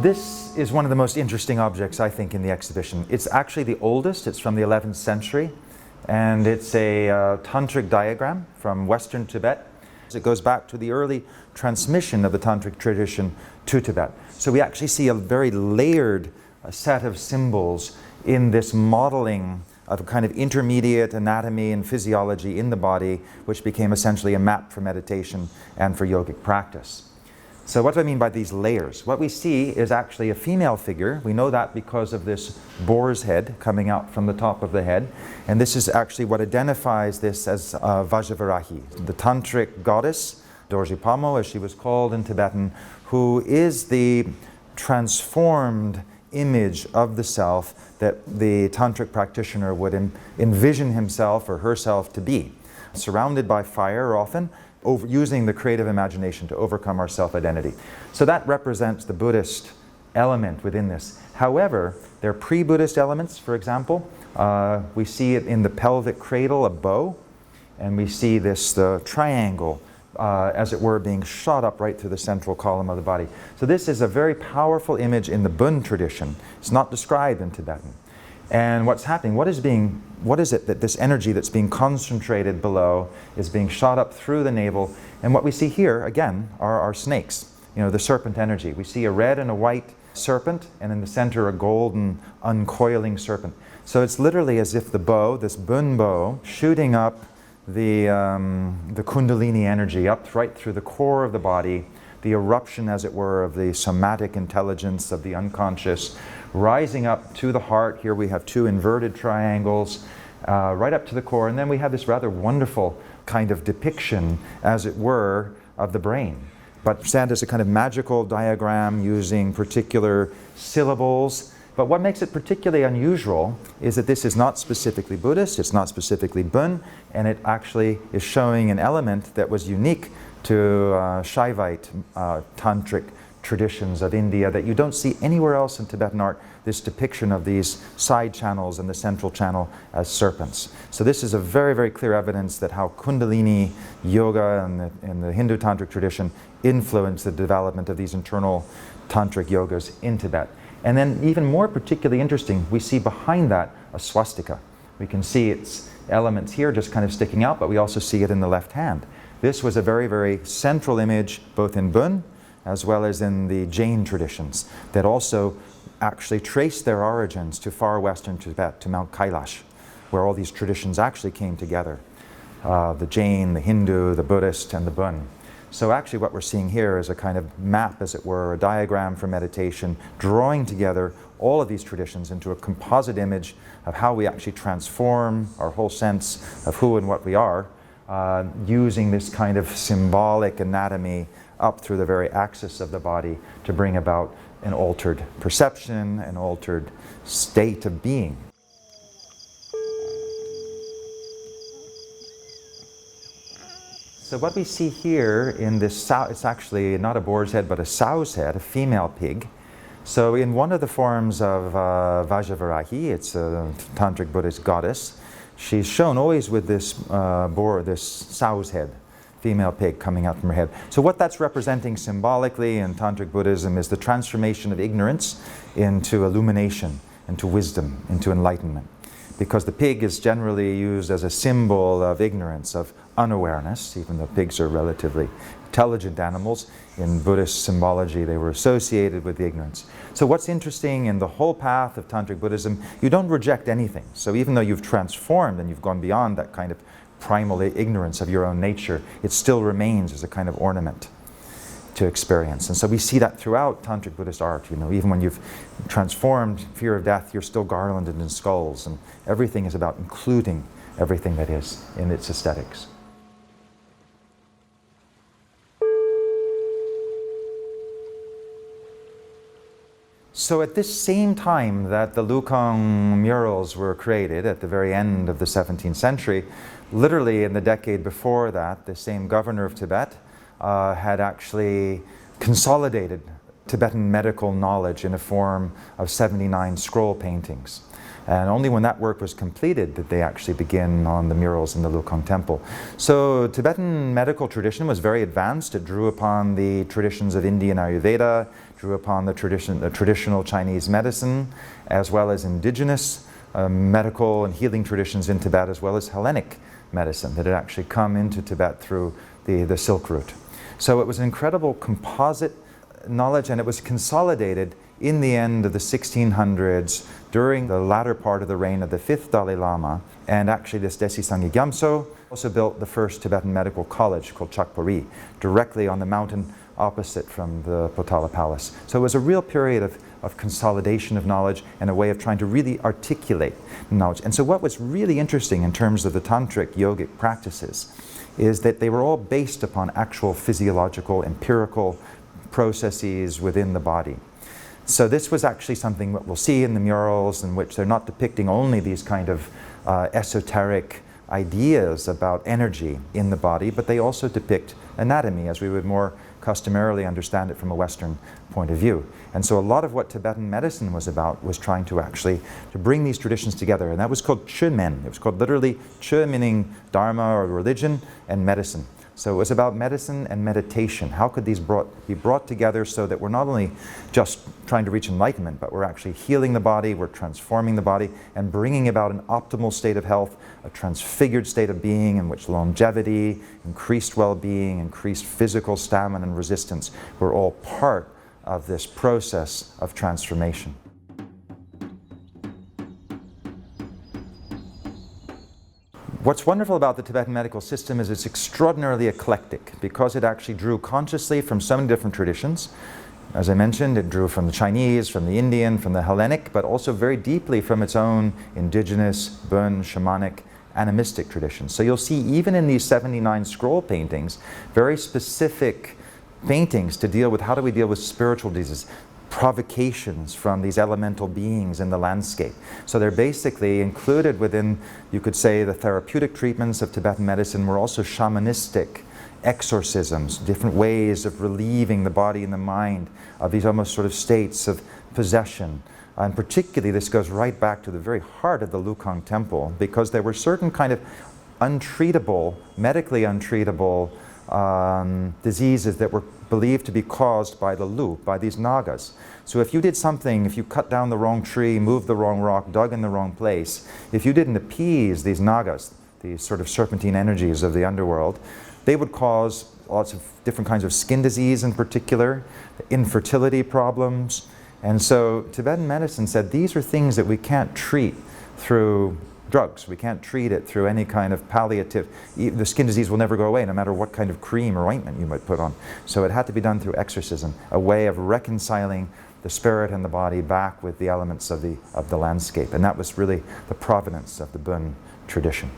This is one of the most interesting objects, I think, in the exhibition. It's actually the oldest. It's from the 11th century, and it's a Tantric diagram from Western Tibet. It goes back to the early transmission of the Tantric tradition to Tibet. So we actually see a very layered set of symbols in this modeling of a kind of intermediate anatomy and physiology in the body, which became essentially a map for meditation and for yogic practice. So what do I mean by these layers? What we see is actually a female figure. We know that because of this boar's head coming out from the top of the head. And this is actually what identifies this as Vajravārāhī, the Tantric goddess, Dorjipamo as she was called in Tibetan, who is the transformed image of the self that the Tantric practitioner would envision himself or herself to be. Surrounded by fire often, using the creative imagination to overcome our self-identity. So that represents the Buddhist element within this. However, there are pre-Buddhist elements, for example. We see it in the pelvic cradle, a bow, and we see the triangle, as it were, being shot up right through the central column of the body. So this is a very powerful image in the Bön tradition. It's not described in Tibetan. And what's happening, what is it that this energy that's being concentrated below is being shot up through the navel? And what we see here, again, are our snakes, the serpent energy. We see a red and a white serpent, and in the center a golden uncoiling serpent. So it's literally as if the bow, this Bön bow, shooting up the Kundalini energy up right through the core of the body, the eruption, as it were, of the somatic intelligence of the unconscious, rising up to the heart. Here we have two inverted triangles, right up to the core, and then we have this rather wonderful kind of depiction, as it were, of the brain. But presented as a kind of magical diagram using particular syllables. But what makes it particularly unusual is that this is not specifically Buddhist, it's not specifically Bön, and it actually is showing an element that was unique to Shaivite Tantric traditions of India that you don't see anywhere else in Tibetan art, this depiction of these side channels and the central channel as serpents. So this is a very, very clear evidence that how Kundalini yoga and the Hindu Tantric tradition influenced the development of these internal Tantric yogas in Tibet. And then even more particularly interesting, we see behind that a swastika. We can see its elements here just kind of sticking out, but we also see it in the left hand. This was a very, very central image both in Bön as well as in the Jain traditions that also actually trace their origins to far western Tibet, to Mount Kailash, where all these traditions actually came together. The Jain, the Hindu, the Buddhist, and the Bön. So actually what we're seeing here is a kind of map, as it were, a diagram for meditation, drawing together all of these traditions into a composite image of how we actually transform our whole sense of who and what we are, using this kind of symbolic anatomy up through the very axis of the body to bring about an altered perception, an altered state of being. So what we see here in this sow, it's actually not a boar's head but a sow's head, a female pig. So in one of the forms of Vajravārāhī, it's a Tantric Buddhist goddess, she's shown always with this this sow's head, female pig coming out from her head. So what that's representing symbolically in Tantric Buddhism is the transformation of ignorance into illumination, into wisdom, into enlightenment. Because the pig is generally used as a symbol of ignorance, of unawareness, even though pigs are relatively intelligent animals. In Buddhist symbology, they were associated with the ignorance. So what's interesting in the whole path of Tantric Buddhism, you don't reject anything. So even though you've transformed and you've gone beyond that kind of primal ignorance of your own nature, it still remains as a kind of ornament to experience. And so we see that throughout Tantric Buddhist art. Even when you've transformed fear of death, you're still garlanded in skulls, and everything is about including everything that is in its aesthetics. So at this same time that the Lukang murals were created, at the very end of the 17th century, literally in the decade before that, the same governor of Tibet had actually consolidated Tibetan medical knowledge in a form of 79 scroll paintings. And only when that work was completed did they actually begin on the murals in the Lukang Temple. So Tibetan medical tradition was very advanced. It drew upon the traditions of Indian Ayurveda, drew upon the traditional Chinese medicine, as well as indigenous medical and healing traditions in Tibet, as well as Hellenic medicine that had actually come into Tibet through the Silk Route. So it was an incredible composite knowledge, and it was consolidated in the end of the 1600s during the latter part of the reign of the 5th Dalai Lama. And actually this Desi Sangye Gyamtso also built the first Tibetan medical college called Chakpori, directly on the mountain opposite from the Potala Palace. So it was a real period of consolidation of knowledge and a way of trying to really articulate knowledge. And so what was really interesting in terms of the Tantric yogic practices is that they were all based upon actual physiological, empirical processes within the body. So this was actually something that we'll see in the murals, in which they're not depicting only these kind of esoteric ideas about energy in the body, but they also depict anatomy as we would more customarily understand it from a Western point of view. And so a lot of what Tibetan medicine was about was trying to actually to bring these traditions together, and that was called Chömen. It was called literally Chö, meaning Dharma or religion, and medicine. So it was about medicine and meditation. How could these be brought together so that we're not only just trying to reach enlightenment, but we're actually healing the body, we're transforming the body, and bringing about an optimal state of health, a transfigured state of being in which longevity, increased well-being, increased physical stamina and resistance were all part of this process of transformation. What's wonderful about the Tibetan medical system is it's extraordinarily eclectic because it actually drew consciously from so many different traditions. As I mentioned, it drew from the Chinese, from the Indian, from the Hellenic, but also very deeply from its own indigenous, Bön, shamanic, animistic traditions. So you'll see even in these 79 scroll paintings, very specific paintings to deal with how do we deal with spiritual diseases, provocations from these elemental beings in the landscape. So they're basically included within, you could say, the therapeutic treatments of Tibetan medicine were also shamanistic exorcisms, different ways of relieving the body and the mind of these almost sort of states of possession. And particularly this goes right back to the very heart of the Lukang Temple, because there were certain kind of untreatable, medically untreatable diseases that were believed to be caused by the Lu, by these Nagas. So if you did something, if you cut down the wrong tree, moved the wrong rock, dug in the wrong place, if you didn't appease these Nagas, these sort of serpentine energies of the underworld, they would cause lots of different kinds of skin disease in particular, infertility problems. And so Tibetan medicine said these are things that we can't treat through drugs. We can't treat it through any kind of palliative. The skin disease will never go away no matter what kind of cream or ointment you might put on. So it had to be done through exorcism, a way of reconciling the spirit and the body back with the elements of the landscape. And that was really the provenance of the Bön tradition.